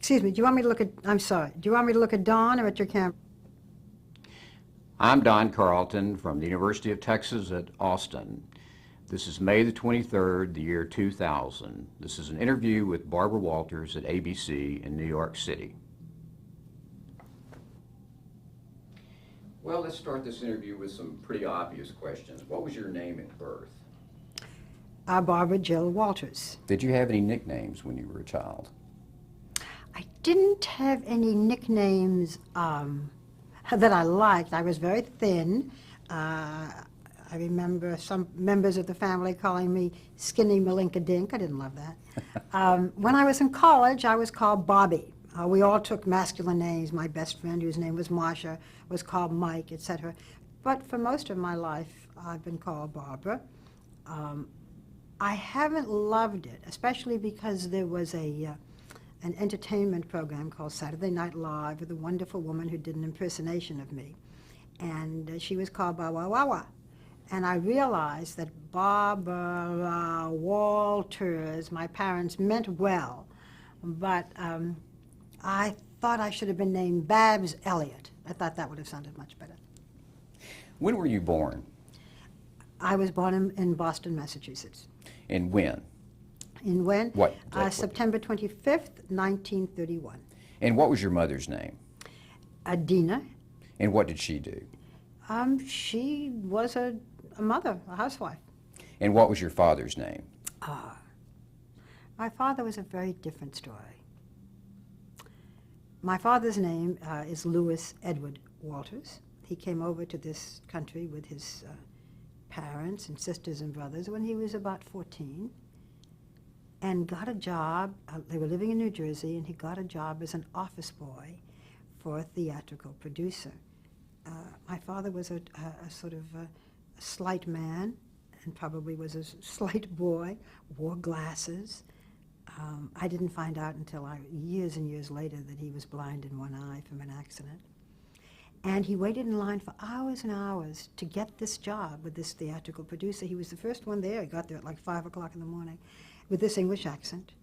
Excuse me, do you want me to look at, I'm sorry, do you want me to look at Don or at your camera? I'm Don Carlton from the University of Texas at Austin. This is May the 23rd, the year 2000. This is an interview with Barbara Walters at ABC in New York City. Well, let's start this interview with some pretty obvious questions. What was your name at birth? Barbara Jill Walters. Did you have any nicknames when you were a child? I didn't have any nicknames that I liked. I was very thin. I remember some members of the family calling me Skinny Malinka Dink. I didn't love that. When I was in college, I was called Bobby. We all took masculine names. My best friend, whose name was Marsha, was called Mike, etc. But for most of my life, I've been called Barbara. I haven't loved it, especially because there was an entertainment program called Saturday Night Live with a wonderful woman who did an impersonation of me. And she was called Bawa Wawa. And I realized that Barbara Walters, my parents meant well, but I thought I should have been named Babs Elliott. I thought that would have sounded much better. When were you born? I was born in Boston, Massachusetts. And when? In when? What? September 25th, 1931. And what was your mother's name? Adina. And what did she do? She was a mother, a housewife. And what was your father's name? My father was a very different story. My father's name is Louis Edward Walters. He came over to this country with his parents and sisters and brothers when he was about 14 and got a job. They were living in New Jersey, and he got a job as an office boy for a theatrical producer. My father was a sort of a slight man and probably was a slight boy, wore glasses. I didn't find out until years and years later that he was blind in one eye from an accident. And he waited in line for hours and hours to get this job with this theatrical producer. He was the first one there. He got there at like 5 o'clock in the morning with this English accent.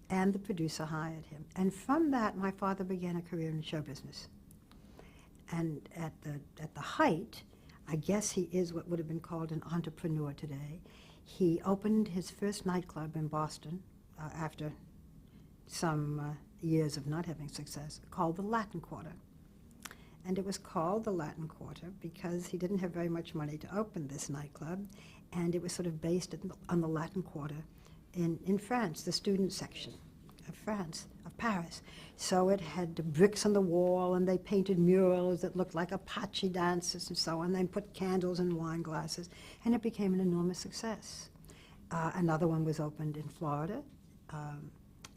And the producer hired him. And from that, my father began a career in show business. And at the height, I guess he is what would have been called an entrepreneur today. He opened his first nightclub in Boston after some years of not having success, called the Latin Quarter. And it was called the Latin Quarter because he didn't have very much money to open this nightclub, and it was sort of based on the Latin Quarter in France, the student section of France, of Paris. So it had the bricks on the wall, and they painted murals that looked like Apache dances and so on. They put candles in wine glasses, and it became an enormous success. Another one was opened in Florida,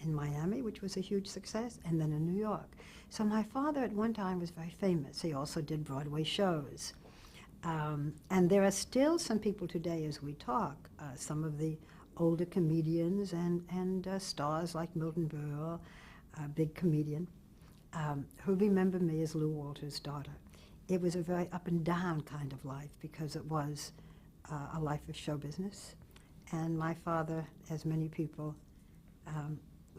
in Miami, which was a huge success, and then in New York. So my father at one time was very famous. He also did Broadway shows. And there are still some people today as we talk, some of the older comedians and stars like Milton Berle, a big comedian, who remember me as Lou Walters' daughter. It was a very up and down kind of life because it was a life of show business. And my father, as many people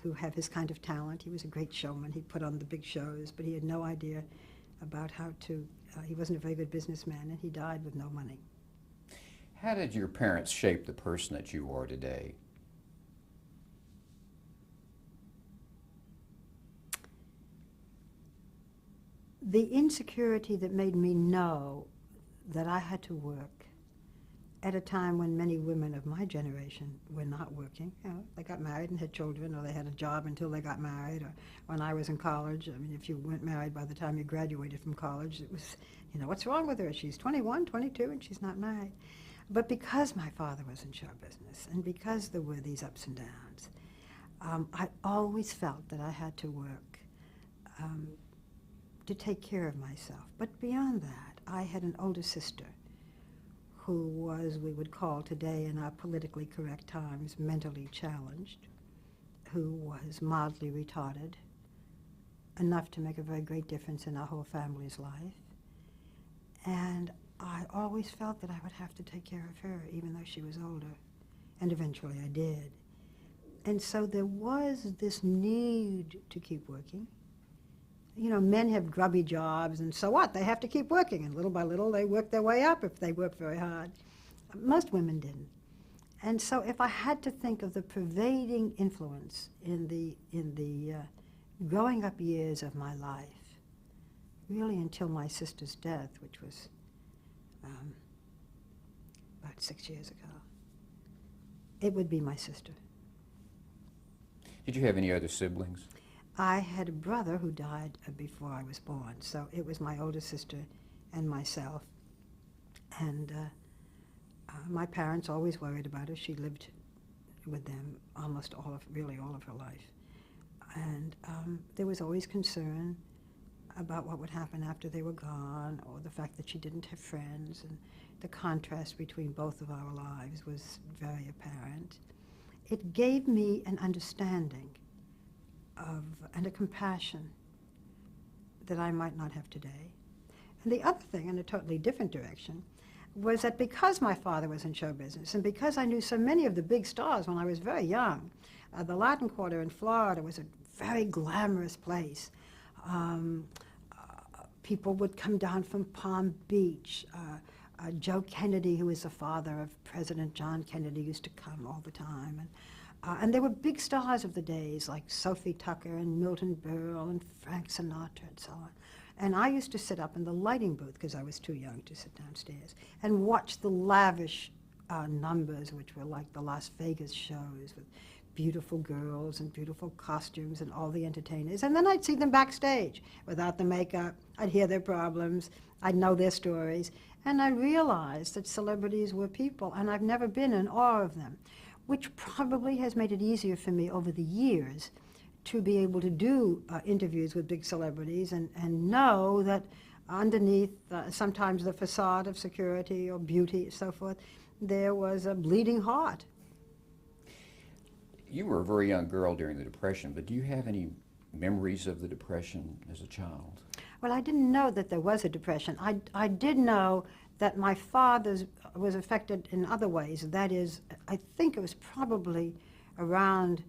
who have his kind of talent, he was a great showman. He put on the big shows, but he had no idea about how to, he wasn't a very good businessman, and he died with no money. How did your parents shape the person that you are today? The insecurity that made me know that I had to work at a time when many women of my generation were not working. You know, they got married and had children, or they had a job until they got married, or when I was in college, I mean, if you weren't married by the time you graduated from college, it was, you know, what's wrong with her? She's 21, 22, and she's not married. But because my father was in show business, and because there were these ups and downs, I always felt that I had to work to take care of myself. But beyond that, I had an older sister who was, we would call today in our politically correct times, mentally challenged, who was mildly retarded, enough to make a very great difference in our whole family's life. And I always felt that I would have to take care of her, even though she was older. And eventually I did. And so there was this need to keep working. You know, men have grubby jobs, and so what? They have to keep working, and little by little they work their way up if they work very hard. Most women didn't. And so if I had to think of the pervading influence in the growing up years of my life, really until my sister's death, which was about 6 years ago, it would be my sister. Did you have any other siblings? I had a brother who died before I was born, so it was my older sister and myself. And my parents always worried about her. She lived with them really all of her life. And there was always concern about what would happen after they were gone, or the fact that she didn't have friends, and the contrast between both of our lives was very apparent. It gave me an understanding and a compassion that I might not have today. And the other thing, in a totally different direction, was that because my father was in show business, and because I knew so many of the big stars when I was very young, the Latin Quarter in Florida was a very glamorous place. People would come down from Palm Beach. Joe Kennedy, who was the father of President John Kennedy, used to come all the time. And there were big stars of the days, like Sophie Tucker and Milton Berle and Frank Sinatra and so on. And I used to sit up in the lighting booth, because I was too young to sit downstairs, and watch the lavish numbers, which were like the Las Vegas shows with beautiful girls and beautiful costumes and all the entertainers. And then I'd see them backstage without the makeup. I'd hear their problems. I'd know their stories. And I realized that celebrities were people, and I've never been in awe of them, which probably has made it easier for me over the years to be able to do interviews with big celebrities and know that underneath sometimes the facade of security or beauty and so forth, there was a bleeding heart. You were a very young girl during the Depression, but do you have any memories of the Depression as a child? Well, I didn't know that there was a Depression. I did know that my father was affected in other ways. That is, I think it was probably around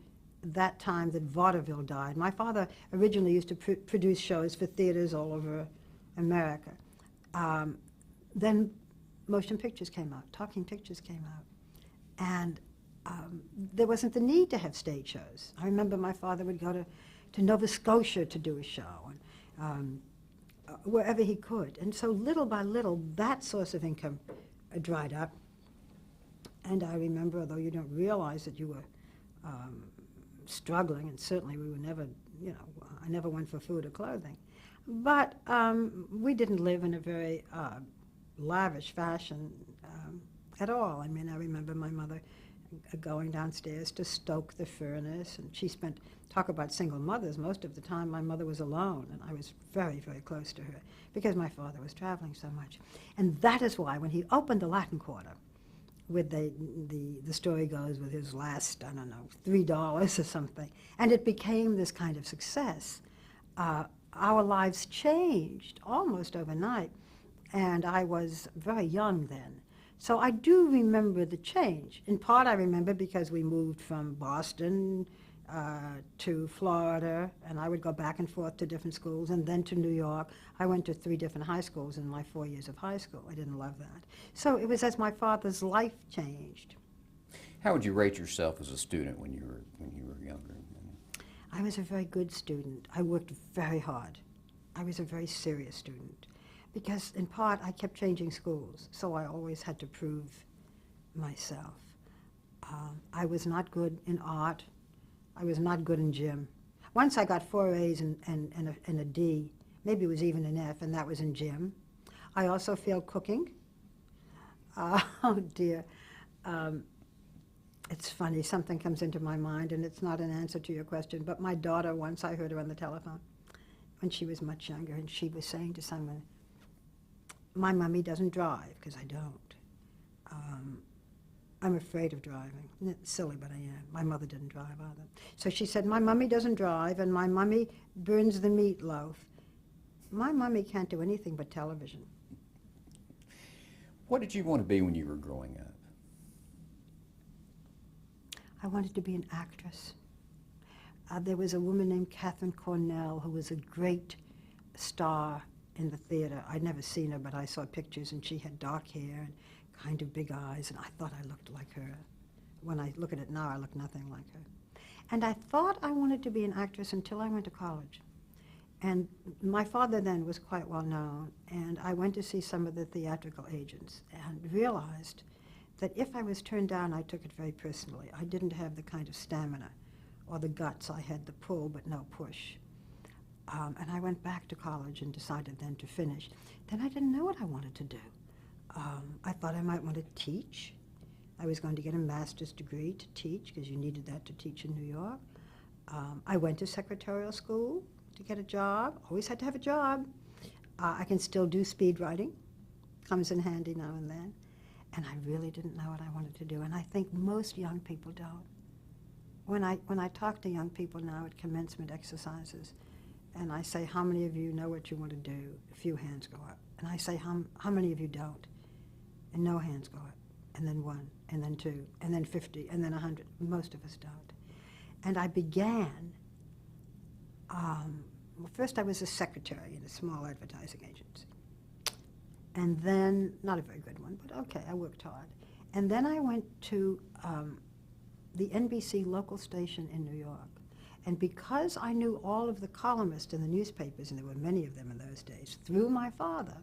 that time that vaudeville died. My father originally used to produce shows for theaters all over America. Then motion pictures came out, talking pictures came out. And there wasn't the need to have stage shows. I remember my father would go to Nova Scotia to do a show, and wherever he could. And so little by little, that source of income dried up. And I remember, although you don't realize that you were struggling, and certainly we were never, I never went for food or clothing. But we didn't live in a very lavish fashion at all. I mean, I remember my mother going downstairs to stoke the furnace, and she spent, talk about single mothers, most of the time my mother was alone, and I was very, very close to her because my father was traveling so much. And that is why when he opened the Latin Quarter, with the story goes with his last, I don't know, $3 or something, and it became this kind of success, our lives changed almost overnight, and I was very young then. So I do remember the change. In part, I remember because we moved from Boston to Florida, and I would go back and forth to different schools, and then to New York. I went to 3 different high schools in my 4 years of high school. I didn't love that. So it was as my father's life changed. How would you rate yourself as a student when you were younger? I was a very good student. I worked very hard. I was a very serious student. Because in part, I kept changing schools, so I always had to prove myself. I was not good in art. I was not good in gym. Once I got 4 A's and a D, maybe it was even an F, and that was in gym. I also failed cooking. Oh dear. It's funny, something comes into my mind, and it's not an answer to your question, but my daughter, once I heard her on the telephone when she was much younger, and she was saying to someone, "My mommy doesn't drive," because I don't. I'm afraid of driving. It's silly, but I am. My mother didn't drive either. So she said, "My mommy doesn't drive, and my mommy burns the meatloaf." My mommy can't do anything but television. What did you want to be when you were growing up? I wanted to be an actress. There was a woman named Catherine Cornell who was a great star in the theater. I'd never seen her, but I saw pictures, and she had dark hair and kind of big eyes, and I thought I looked like her. When I look at it now, I look nothing like her. And I thought I wanted to be an actress until I went to college. And my father then was quite well known, and I went to see some of the theatrical agents and realized that if I was turned down, I took it very personally. I didn't have the kind of stamina or the guts. I had the pull but no push. And I went back to college and decided then to finish. Then I didn't know what I wanted to do. I thought I might want to teach. I was going to get a master's degree to teach because you needed that to teach in New York. I went to secretarial school to get a job. Always had to have a job. I can still do speed writing. Comes in handy now and then. And I really didn't know what I wanted to do. And I think most young people don't. When I talk to young people now at commencement exercises, and I say, how many of you know what you want to do? A few hands go up. And I say, how many of you don't? And no hands go up. And then 1, and then 2, and then 50, and then 100. Most of us don't. And I began, well, first I was a secretary in a small advertising agency. And then, not a very good one, but okay, I worked hard. And then I went to the NBC local station in New York. And because I knew all of the columnists in the newspapers, and there were many of them in those days, through my father,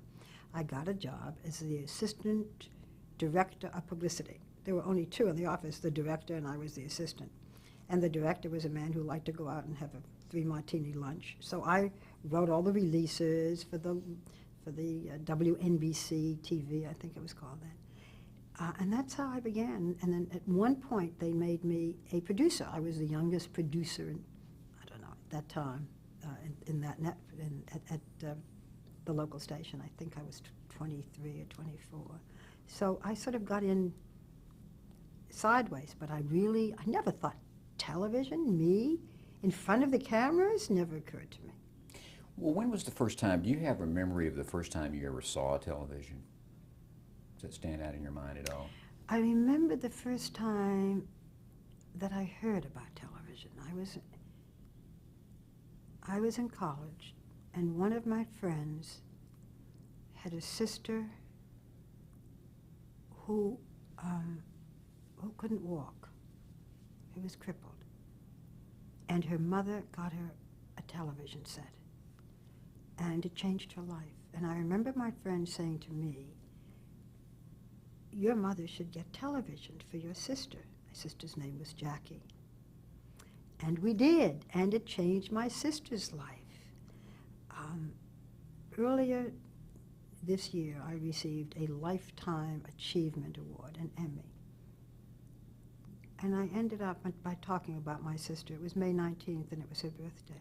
I got a job as the assistant director of publicity. There were only 2 in the office, the director and I was the assistant. And the director was a man who liked to go out and have a 3-martini lunch. So I wrote all the releases for the WNBC TV, I think it was called then. And that's how I began. And then at one point they made me a producer. I was the youngest producer in, I don't know, at that time, at the local station. I think I was 23 or 24. So I sort of got in sideways, but I never thought television, me, in front of the cameras, never occurred to me. Well, when was the first time, do you have a memory of the first time you ever saw television? Does that stand out in your mind at all? I remember the first time that I heard about television. I was in college, and one of my friends had a sister who couldn't walk, who was crippled. And her mother got her a television set, and it changed her life. And I remember my friend saying to me, your mother should get television for your sister. My sister's name was Jackie. And we did, and it changed my sister's life. Earlier this year, I received a Lifetime Achievement Award, an Emmy. And I ended up by talking about my sister. It was May 19th, and it was her birthday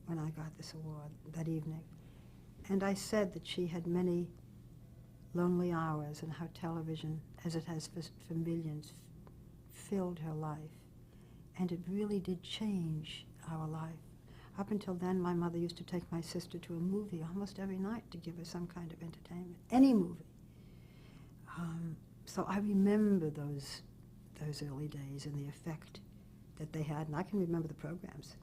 when I got this award that evening. And I said that she had many lonely hours, and how television, as it has for millions, filled her life. And it really did change our life. Up until then, my mother used to take my sister to a movie almost every night to give her some kind of entertainment, any movie. So I remember those early days and the effect that they had, and I can remember the programs.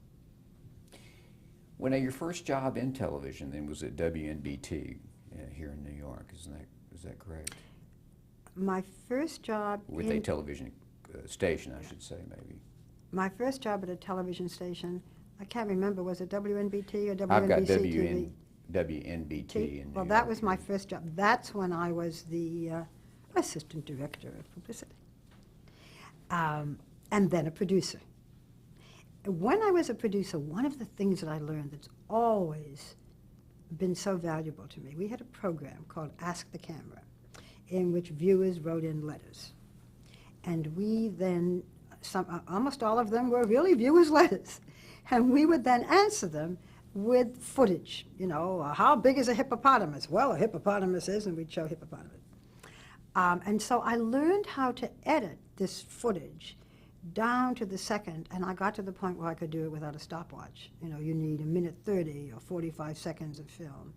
Well, now your first job in television then was at WNBT here in New York, is that correct? My first job with a television station, I should say, maybe. My first job at a television station, I can't remember, was it WNBT or WNBC I've got TV? WNBT in New York. Well, that was my first job. That's when I was the assistant director of publicity. And then a producer. When I was a producer, one of the things that I learned that's always been so valuable to me, we had a program called Ask the Camera, in which viewers wrote in letters. And we then, almost all of them were really viewers' letters. And we would then answer them with footage. You know, how big is a hippopotamus? Well, a hippopotamus is, and we'd show hippopotamus. And so I learned how to edit this footage down to the second, and I got to the point where I could do it without a stopwatch. You know, you need 1:30 or 45 seconds of film.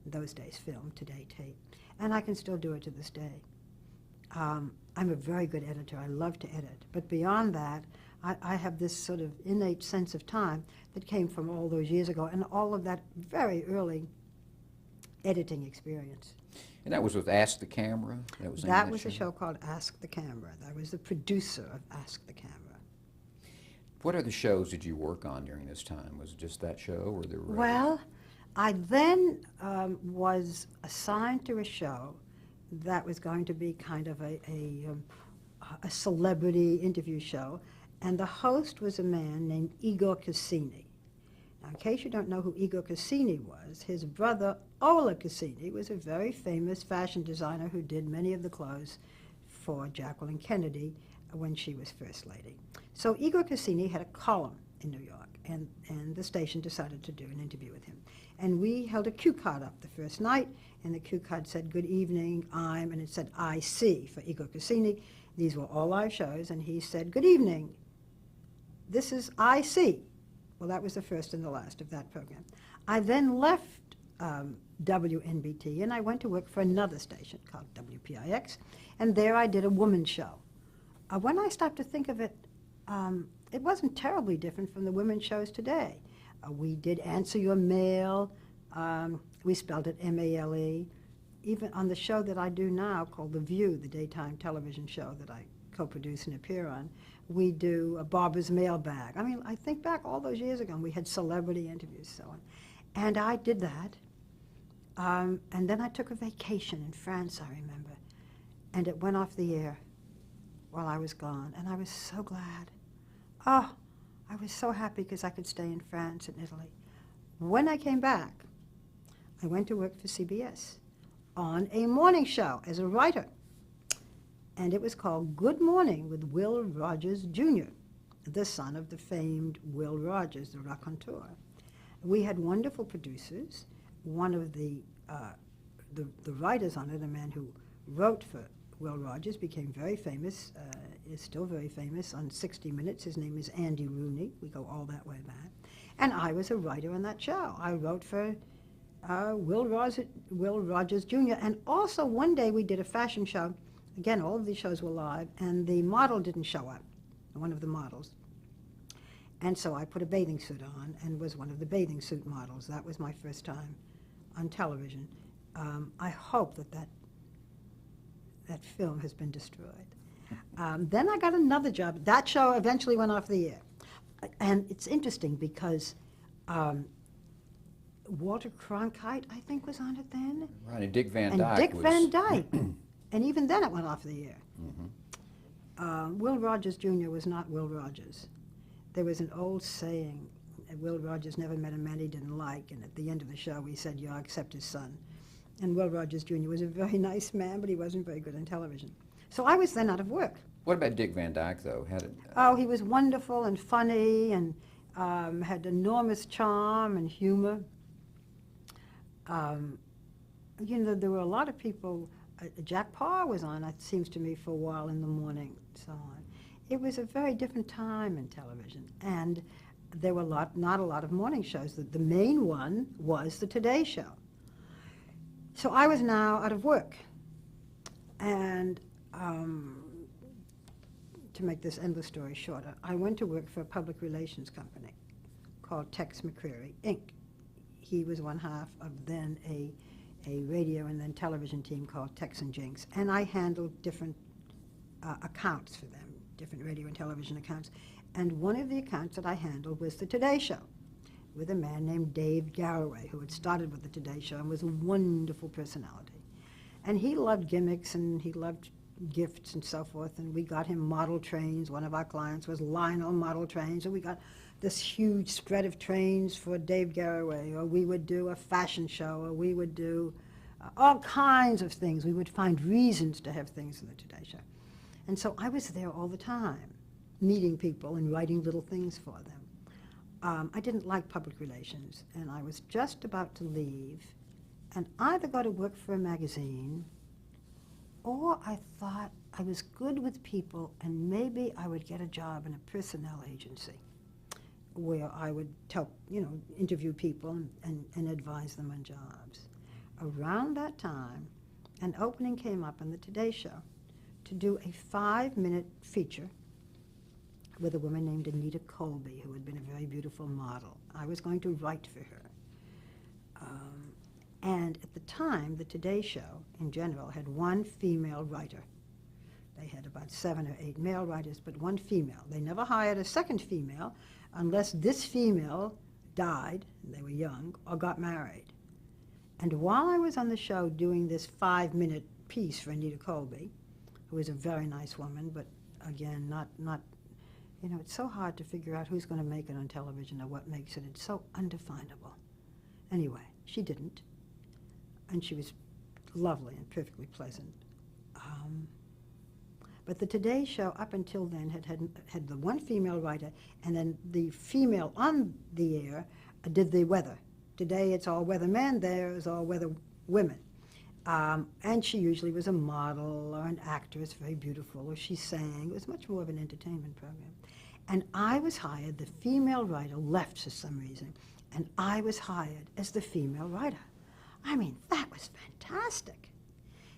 In those days, film, today, tape. And I can still do it to this day. I'm a very good editor. I love to edit. But beyond that, I have this sort of innate sense of time that came from all those years ago and all of that very early editing experience. And that was with Ask the Camera? That was a show called Ask the Camera. I was the producer of Ask the Camera. What other shows did you work on during this time? Was it just that show, or there were Well, I then was assigned to a show that was going to be kind of a celebrity interview show, and the host was a man named Igor Cassini. Now, in case you don't know who Igor Cassini was, his brother Ola Cassini was a very famous fashion designer who did many of the clothes for Jacqueline Kennedy when she was First Lady. So Igor Cassini had a column in New York, and the station decided to do an interview with him. And we held a cue card up the first night, and the cue card said, "Good evening, and it said IC for Igor Cassini. These were all live shows, and he said, "Good evening, this is IC." Well, that was the first and the last of that program. I then left WNBT, and I went to work for another station called WPIX, and there I did a woman's show. When I stopped to think of it, it wasn't terribly different from the women's shows today. We did Answer Your Mail. We spelled it M-A-L-E. Even on the show that I do now called The View, the daytime television show that I co-produce and appear on, we do a Barbara's Mailbag. I mean, I think back all those years ago, and we had celebrity interviews and so on. And I did that. And then I took a vacation in France, I remember. And it went off the air while I was gone, and I was so glad. Oh, I was so happy because I could stay in France and Italy. When I came back, I went to work for CBS on a morning show as a writer. And it was called Good Morning with Will Rogers, Jr., the son of the famed Will Rogers, the raconteur. We had wonderful producers. One of the writers on it, a man who wrote for Will Rogers, became very famous, is still very famous on 60 Minutes. His name is Andy Rooney. We go all that way back. And I was a writer on that show. I wrote for Will Rogers Jr. And also one day we did a fashion show. Again, all of these shows were live, and the model didn't show up, one of the models. And so I put a bathing suit on and was one of the bathing suit models. That was my first time on television. I hope that film has been destroyed. Then I got another job. That show eventually went off the air. And it's interesting because Walter Cronkite, I think, was on it then. Right, and Dick Van And Dyke Dick was... Van Dyke. And even then it went off the air. Mm-hmm. Will Rogers Jr. was not Will Rogers. There was an old saying, Will Rogers never met a man he didn't like, and at the end of the show he said, "You accept his son." And Will Rogers Jr. was a very nice man, but he wasn't very good on television. So I was then out of work. What about Dick Van Dyke, though? Oh, he was wonderful and funny and had enormous charm and humor. You know, there were a lot of people. Jack Parr was on, it seems to me, for a while in the morning, so on. It was a very different time in television, and there were not a lot of morning shows. The main one was the Today Show. So I was now out of work, and to make this endless story shorter, I went to work for a public relations company called Tex McCreary, Inc. He was one half of then a radio and then television team called Tex and Jinx, and I handled different accounts for them, different radio and television accounts. And one of the accounts that I handled was the Today Show with a man named Dave Garroway, who had started with the Today Show and was a wonderful personality. And he loved gimmicks and he loved gifts and so forth, and we got him model trains. One of our clients was Lionel Model Trains, and we got this huge spread of trains for Dave Garroway, or we would do a fashion show, or we would do all kinds of things. We would find reasons to have things in the Today Show. And so I was there all the time, meeting people and writing little things for them. I didn't like public relations, and I was just about to leave and either go to work for a magazine, or I thought I was good with people and maybe I would get a job in a personnel agency where I would interview people and advise them on jobs. Around that time, an opening came up on the Today Show to do a 5-minute feature with a woman named Anita Colby, who had been a very beautiful model. I was going to write for her. And at the time, the Today Show, in general, had one female writer. They had about 7 or 8 male writers, but one female. They never hired a second female unless this female died, and they were young, or got married. And while I was on the show doing this 5-minute piece for Anita Colby, who is a very nice woman, but again, not, you know, it's so hard to figure out who's going to make it on television or what makes it. It's so undefinable. Anyway, she didn't. And she was lovely and perfectly pleasant. But the Today Show, up until then, had the one female writer, and then the female on the air did the weather. Today it's all weather men, there is all weather women. And she usually was a model or an actress, very beautiful, or she sang. It was much more of an entertainment program. And I was hired, the female writer left for some reason, and I was hired as the female writer. I mean, that was fantastic.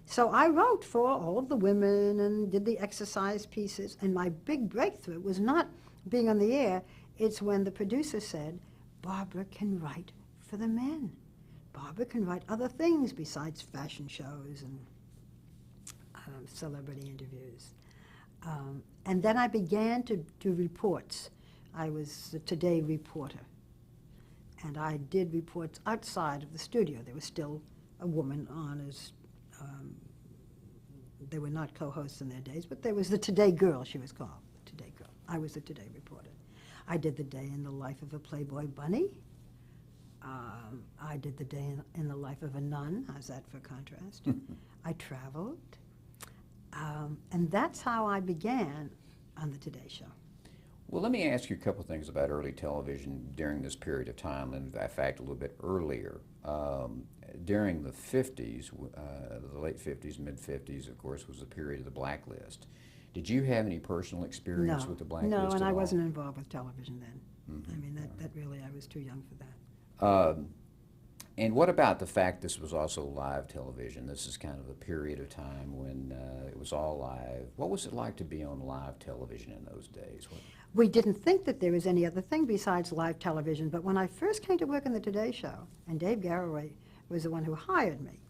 So I wrote for all of the women and did the exercise pieces, and my big breakthrough was not being on the air, it's when the producer said, Barbara can write for the men. Barbara can write other things besides fashion shows and celebrity interviews. And then I began to do reports. I was a Today reporter. And I did reports outside of the studio. There was still a woman on as, they were not co-hosts in their days, but there was the Today Girl, she was called, the Today Girl. I was the Today reporter. I did the day in the life of a Playboy bunny. I did the day in the life of a nun. How's that for contrast? I traveled. And that's how I began on the Today Show. Well, let me ask you a couple of things about early television during this period of time, and in fact, a little bit earlier. During the 50s, the late 50s, mid-50s, of course, was the period of the blacklist. Did you have any personal experience with the blacklist No, and at I all? wasn't involved with television then. I mean, that really, I was too young for that. And what about the fact this was also live television? This is kind of a period of time when it was all live. What was it like to be on live television in those days? We didn't think that there was any other thing besides live television, but when I first came to work on the Today Show, and Dave Garroway was the one who hired me,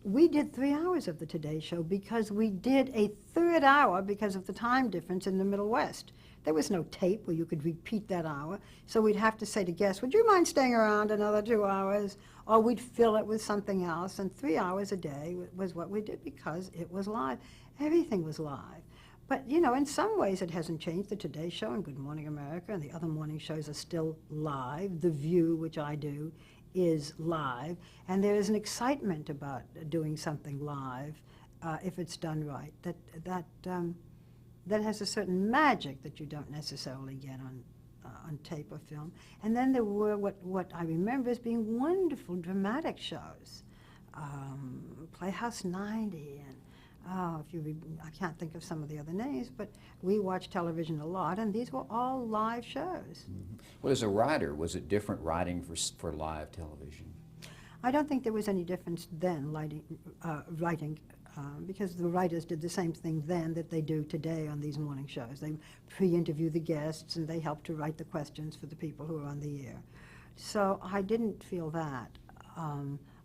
we did 3 hours of the Today Show because we did a third hour because of the time difference in the Middle West. There was no tape where you could repeat that hour, so we'd have to say to guests, would you mind staying around another 2 hours? Or we'd fill it with something else, and 3 hours a day was what we did because it was live. Everything was live. But, you know, in some ways it hasn't changed. The Today Show and Good Morning America and the other morning shows are still live. The View, which I do, is live. And there is an excitement about doing something live if it's done right. That has a certain magic that you don't necessarily get on tape or film. And then there were what I remember as being wonderful dramatic shows. Playhouse 90 and I can't think of some of the other names, but we watched television a lot, and these were all live shows. Mm-hmm. Well, as a writer, was it different writing for live television? I don't think there was any difference then writing, because the writers did the same thing then that they do today on these morning shows. They pre-interview the guests, and they help to write the questions for the people who are on the air. So I didn't feel that.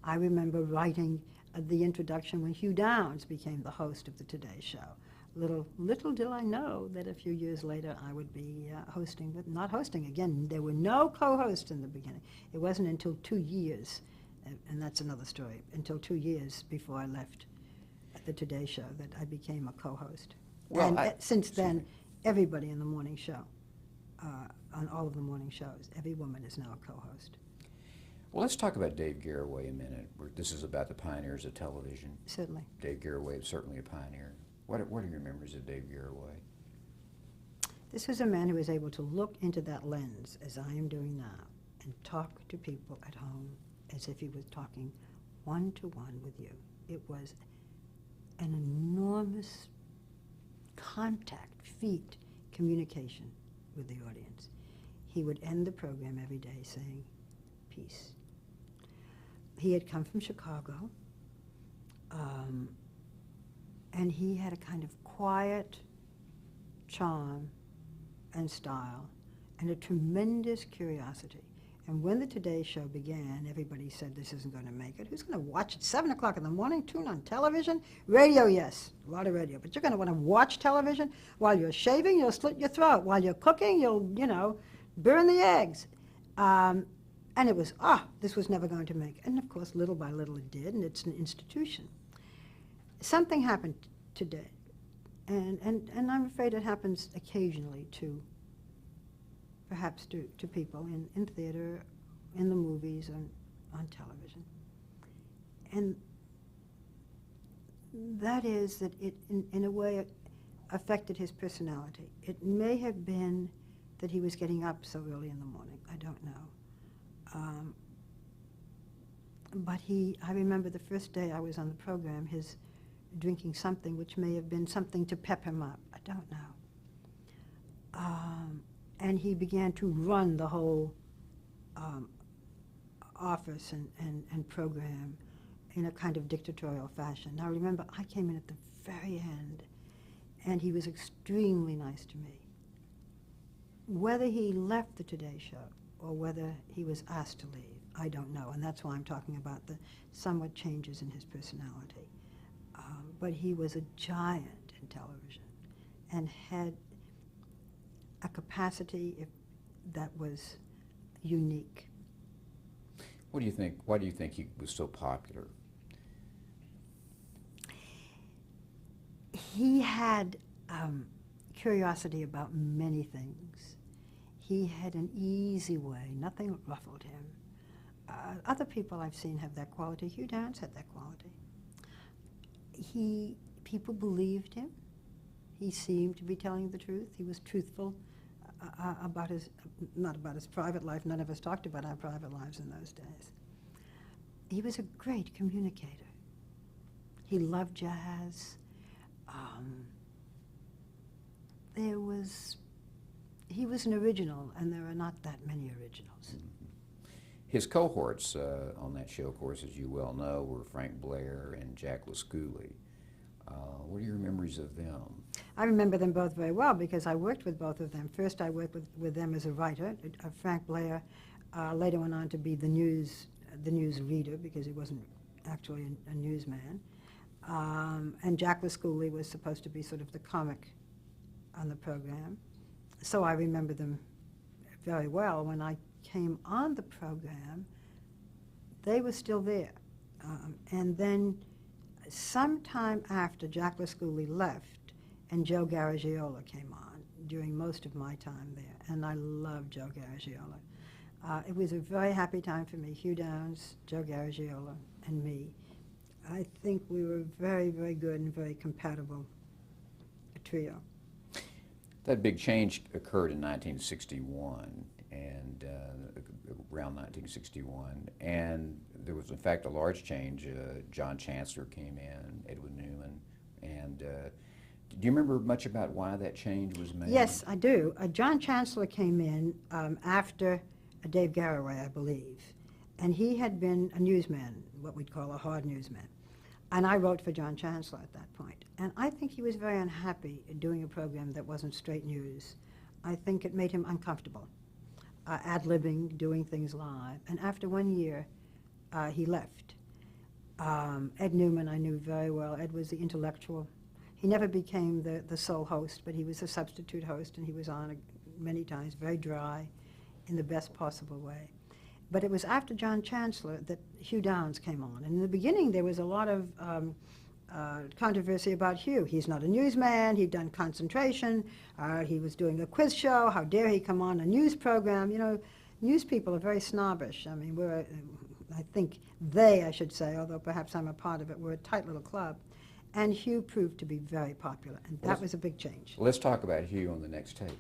I remember writing the introduction when Hugh Downs became the host of the Today Show. Little did I know that a few years later I would be hosting, but not hosting. Again, there were no co-hosts in the beginning. It wasn't until 2 years, and that's another story, until 2 years before I left the Today Show that I became a co-host. Well, and since then, everybody in the morning show, on all of the morning shows, every woman is now a co-host. Well, let's talk about Dave Garroway a minute. This is about the pioneers of television. Certainly. Dave Garroway is certainly a pioneer. What are your memories of Dave Garroway? This was a man who was able to look into that lens, as I am doing now, and talk to people at home as if he was talking one-to-one with you. It was an enormous contact, feet, communication with the audience. He would end the program every day saying, peace. He had come from Chicago, and he had a kind of quiet charm and style and a tremendous curiosity. And when the Today Show began, everybody said, this isn't going to make it. Who's going to watch at 7 o'clock in the morning, tune on television? Radio, yes, a lot of radio. But you're going to want to watch television? While you're shaving, you'll slit your throat. While you're cooking, you'll, burn the eggs. And it was, this was never going to make it. And of course, little by little it did, and it's an institution. Something happened today, and I'm afraid it happens occasionally to perhaps to people in theater, in the movies, on television. And that is that it, in a way, it affected his personality. It may have been that he was getting up so early in the morning. I don't know. But I remember the first day I was on the program, his drinking something which may have been something to pep him up. I don't know. And he began to run the whole office and program in a kind of dictatorial fashion. Now remember, I came in at the very end, and he was extremely nice to me. Whether he left the Today Show or whether he was asked to leave, I don't know, and that's why I'm talking about the somewhat changes in his personality. But he was a giant in television and had a capacity that was unique. What do you think? Why do you think he was so popular? He had curiosity about many things. He had an easy way. Nothing ruffled him. Other people I've seen have that quality. Hugh Downs had that quality. People believed him. He seemed to be telling the truth. He was truthful about not about his private life. None of us talked about our private lives in those days. He was a great communicator. He loved jazz. He was an original, and there are not that many originals. His cohorts on that show, of course, as you well know, were Frank Blair and Jack LeScoulie. What are your memories of them? I remember them both very well because I worked with both of them. First, I worked with them as a writer. Frank Blair later went on to be the news reader because he wasn't actually a newsman. And Jack LeScoulie was supposed to be sort of the comic on the program. So I remember them very well. When I came on the program, they were still there. And then sometime after Jack LeScoulie left and Joe Garagiola came on during most of my time there, and I loved Joe Garagiola. It was a very happy time for me, Hugh Downs, Joe Garagiola, and me. I think we were very, very good and very compatible, a trio. That big change occurred in 1961, and around 1961, and there was in fact a large change. John Chancellor came in, Edwin Newman, and do you remember much about why that change was made? Yes, I do. John Chancellor came in after Dave Garroway, I believe, and he had been a newsman, what we'd call a hard newsman. And I wrote for John Chancellor at that point. And I think he was very unhappy doing a program that wasn't straight news. I think it made him uncomfortable, ad-libbing, doing things live. And after 1 year, he left. Ed Newman I knew very well. Ed was the intellectual. He never became the sole host, but he was a substitute host, and he was on many times, very dry, in the best possible way. But it was after John Chancellor that Hugh Downs came on. And in the beginning, there was a lot of controversy about Hugh. He's not a newsman. He'd done concentration. He was doing a quiz show. How dare he come on a news program? You know, news people are very snobbish. I mean, I think I should say, although perhaps I'm a part of it, we're a tight little club. And Hugh proved to be very popular, and that was a big change. Let's talk about Hugh on the next tape.